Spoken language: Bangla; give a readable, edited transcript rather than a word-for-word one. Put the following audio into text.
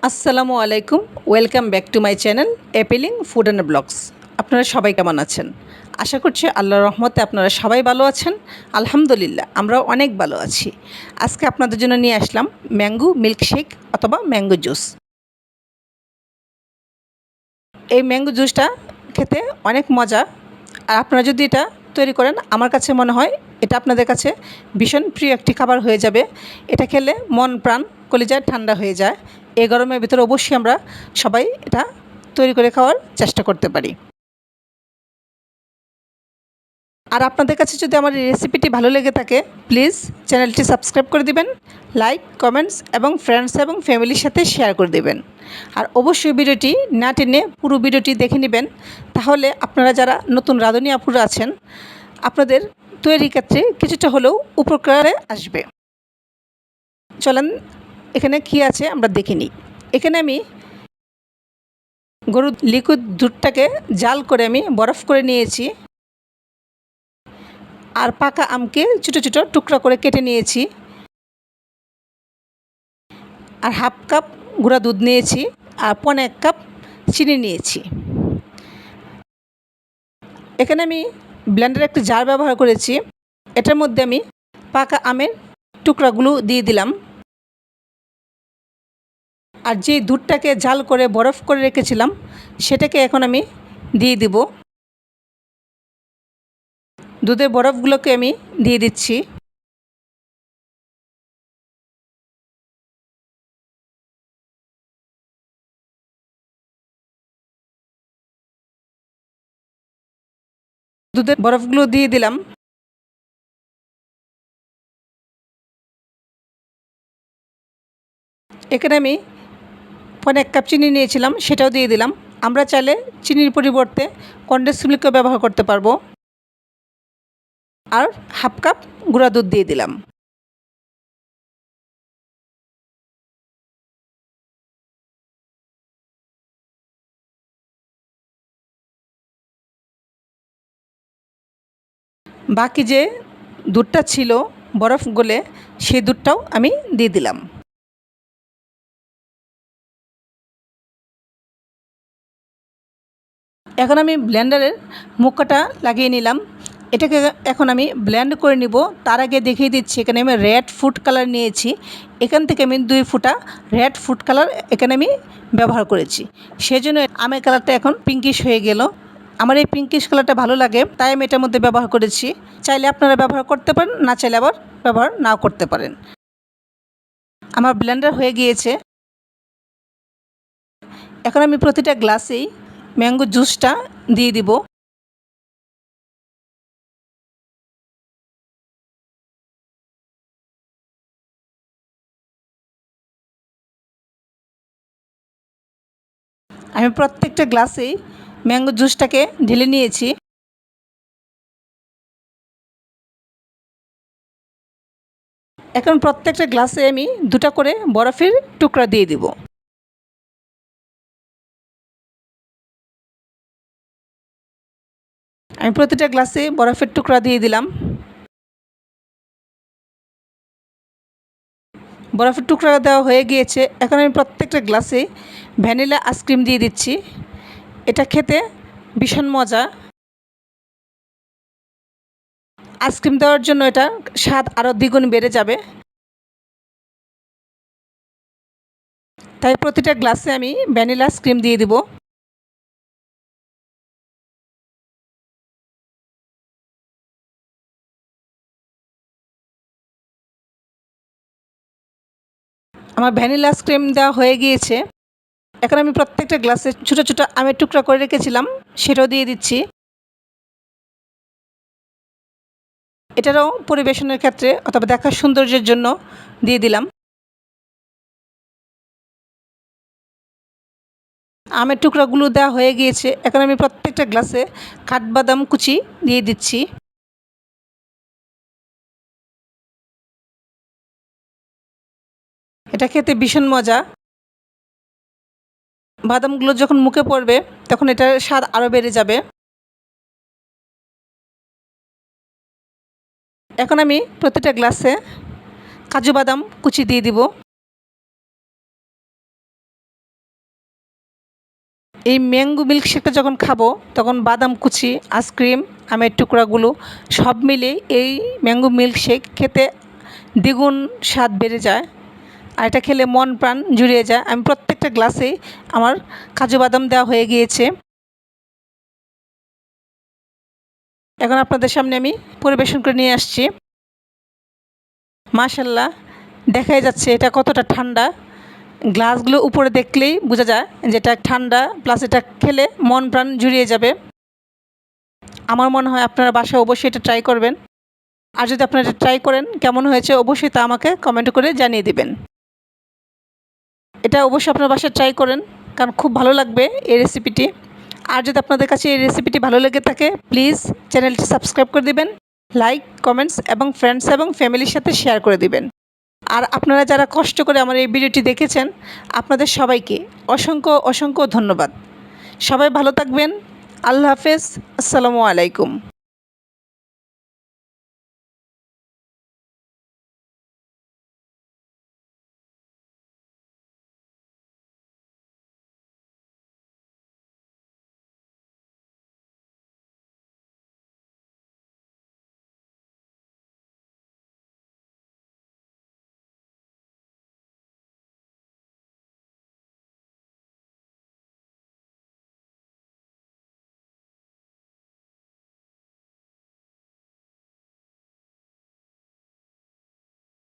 আসসালামু আলাইকুম। Welcome back to my channel appealing food and blogs. আপনারা সবাই কেমন আছেন? আশা করছি আল্লাহর রহমতে আপনারা সবাই ভালো আছেন। আলহামদুলিল্লাহ আমরাও অনেক ভালো আছি। আজকে আপনাদের জন্য নিয়ে আসলাম ম্যাঙ্গো মিল্কশেক অথবা ম্যাঙ্গো জুস। এই ম্যাঙ্গো জুসটা খেতে অনেক মজা। আর আপনারা যদি এটা তৈরি করেন, আমার কাছে মনে হয় এটা আপনাদের কাছে ভীষণ প্রিয় একটি খাবার হয়ে যাবে। এটা খেলে মন প্রাণ কলিজা ঠান্ডা হয়ে যায়। এই গরমের ভিতরে অবশ্যই আমরা সবাই এটা তৈরি করে খাওয়ার চেষ্টা করতে পারি। আর আপনাদের কাছে যদি আমার এই রেসিপিটি ভালো লেগে থাকে, প্লিজ চ্যানেলটি সাবস্ক্রাইব করে দিবেন, লাইক, কমেন্টস এবং ফ্রেন্ডস এবং ফ্যামিলির সাথে শেয়ার করে দিবেন। আর অবশ্যই ভিডিওটি না টেনে পুরো ভিডিওটি দেখে নেবেন, তাহলে আপনারা যারা নতুন রাঁধুনি আপুরা আছেন, আপনাদের তৈরির ক্ষেত্রে কিছুটা হলেও উপকারে আসবে। চলেন এখানে কী আছে আমরা দেখে নিই। এখানে আমি গরুর লিকুইড দুধটাকে জাল করে আমি বরফ করে নিয়েছি। আর পাকা আমকে ছোটো ছোটো টুকরা করে কেটে নিয়েছি। আর হাফ কাপ গুঁড়া দুধ নিয়েছি। আর 1.5 কাপ চিনি নিয়েছি। এখানে আমি ব্লেন্ডারে একটি জার ব্যবহার করেছি। এটার মধ্যে আমি পাকা আমের টুকরাগুলো দিয়ে দিলাম। আর যে দুধটাকে জাল করে বরফ করে রেখেছিলাম, সেটাকে এখন আমি দিয়ে দিব। দুধের বরফগুলোকে আমি দিয়ে দিচ্ছি। দুধের বরফগুলো দিয়ে দিলাম। এখানে আমি 1.5 কাপ চিনি নিয়েছিলাম, সেটাও দিয়ে দিলাম। আমরা চাইলে চিনির পরিবর্তে কনডেন্স মিল্কও ব্যবহার করতে পারবো। আর হাফ কাপ গুঁড়া দুধ দিয়ে দিলাম। বাকি যে দুধটা ছিল বরফ গলে, সেই দুধটাও আমি দিয়ে দিলাম। এখন আমি ব্লেন্ডারের মুখটা লাগিয়ে নিলাম। এটাকে এখন আমি ব্লেন্ড করে নিব। তার আগে দেখিয়ে দিচ্ছি, এখানে আমি রেড ফুড কালার নিয়েছি। এখান থেকে আমি 2 ফুটা রেড ফুড কালার এখানে আমি ব্যবহার করেছি। সেজন্য আমের কালারটা এখন পিঙ্কিশ হয়ে গেল। আমার এই পিঙ্কিশ কালারটা ভালো লাগে, তাই আমি এটার মধ্যে ব্যবহার করেছি। চাইলে আপনারা ব্যবহার করতে পারেন, না চাইলে আবার ব্যবহার নাও করতে পারেন। আমার ব্লেন্ডার হয়ে গিয়েছে। এখন আমি প্রতিটা গ্লাসেই ম্যাঙ্গো জুসটা দিয়ে দিব। আমি প্রত্যেকটা গ্লাসেই ম্যাঙ্গো জুসটাকে ঢেলে নিয়েছি। এখন প্রত্যেকটা গ্লাসে আমি 2টা করে বরফের টুকরা দিয়ে দিব। আমি প্রতিটা গ্লাসে বরফের টুকরা দিয়ে দিলাম। বরফের টুকরা দেওয়া হয়ে গিয়েছে। এখন আমি প্রত্যেকটা গ্লাসে ভ্যানিলা আইসক্রিম দিয়ে দিচ্ছি। এটা খেতে ভীষণ মজা। আইসক্রিম দেওয়ার জন্য এটা স্বাদ আরও দ্বিগুণ বেড়ে যাবে। তাই প্রতিটা গ্লাসে আমি ভ্যানিলা আইসক্রিম দিয়ে দিব। আমার ভ্যানিলা আইসক্রিম দেওয়া হয়ে গিয়েছে। এখন আমি প্রত্যেকটা গ্লাসে ছোটো ছোটো আমের টুকরা করে রেখেছিলাম, সেটাও দিয়ে দিচ্ছি। এটারও পরিবেশনের ক্ষেত্রে অথবা দেখার সৌন্দর্যের জন্য দিয়ে দিলাম। আমের টুকরাগুলো দেওয়া হয়ে গিয়েছে। এখন আমি প্রত্যেকটা গ্লাসে কাঠবাদাম কুচি দিয়ে দিচ্ছি। এটা খেতে ভীষণ মজা। বাদামগুলো যখন মুখে পড়বে, তখন এটার স্বাদ আরও বেড়ে যাবে। এখন আমি প্রতিটা গ্লাসে কাজু বাদাম কুচি দিয়ে দিব। এই ম্যাঙ্গো মিল্কশেকটা যখন খাবো তখন বাদাম কুচি, আইসক্রিম, আমের টুকরাগুলো সব মিলে এই ম্যাঙ্গো মিল্কশেক খেতে দ্বিগুণ স্বাদ বেড়ে যায়। আর এটা খেলে মন প্রাণ জুড়িয়ে যায়। আমি প্রত্যেকটা গ্লাসেই আমার কাজু বাদাম দেওয়া হয়ে গিয়েছে। এখন আপনাদের সামনে আমি পরিবেশন করে নিয়ে আসছি। মাশাআল্লাহ, দেখাই যাচ্ছে এটা কতটা ঠান্ডা। গ্লাসগুলো উপরে দেখলেই বোঝা যায় যে এটা ঠান্ডা, প্লাস এটা খেলে মন প্রাণ জুড়িয়ে যাবে। আমার মনে হয় আপনারা বাসায় অবশ্যই এটা ট্রাই করবেন। আর যদি আপনারা এটা ট্রাই করেন কেমন হয়েছে অবশ্যই তা আমাকে কমেন্ট করে জানিয়ে দিবেন। এটা অবশ্যই আপনার বাসায় ট্রাই করেন, কারণ খুব ভালো লাগবে এই রেসিপিটি। আর যদি আপনাদের কাছে এই রেসিপিটি ভালো লেগে থাকে প্লিজ চ্যানেলটি সাবস্ক্রাইব করে দিবেন, লাইক, কমেন্টস এবং ফ্রেন্ডস এবং ফ্যামিলির সাথে শেয়ার করে দিবেন। আর আপনারা যারা কষ্ট করে আমার এই ভিডিওটি দেখেছেন আপনাদের সবাইকে অসংখ্য অসংখ্য ধন্যবাদ। সবাই ভালো থাকবেন। আল্লাহ হাফেজ। আসসালামু আলাইকুম।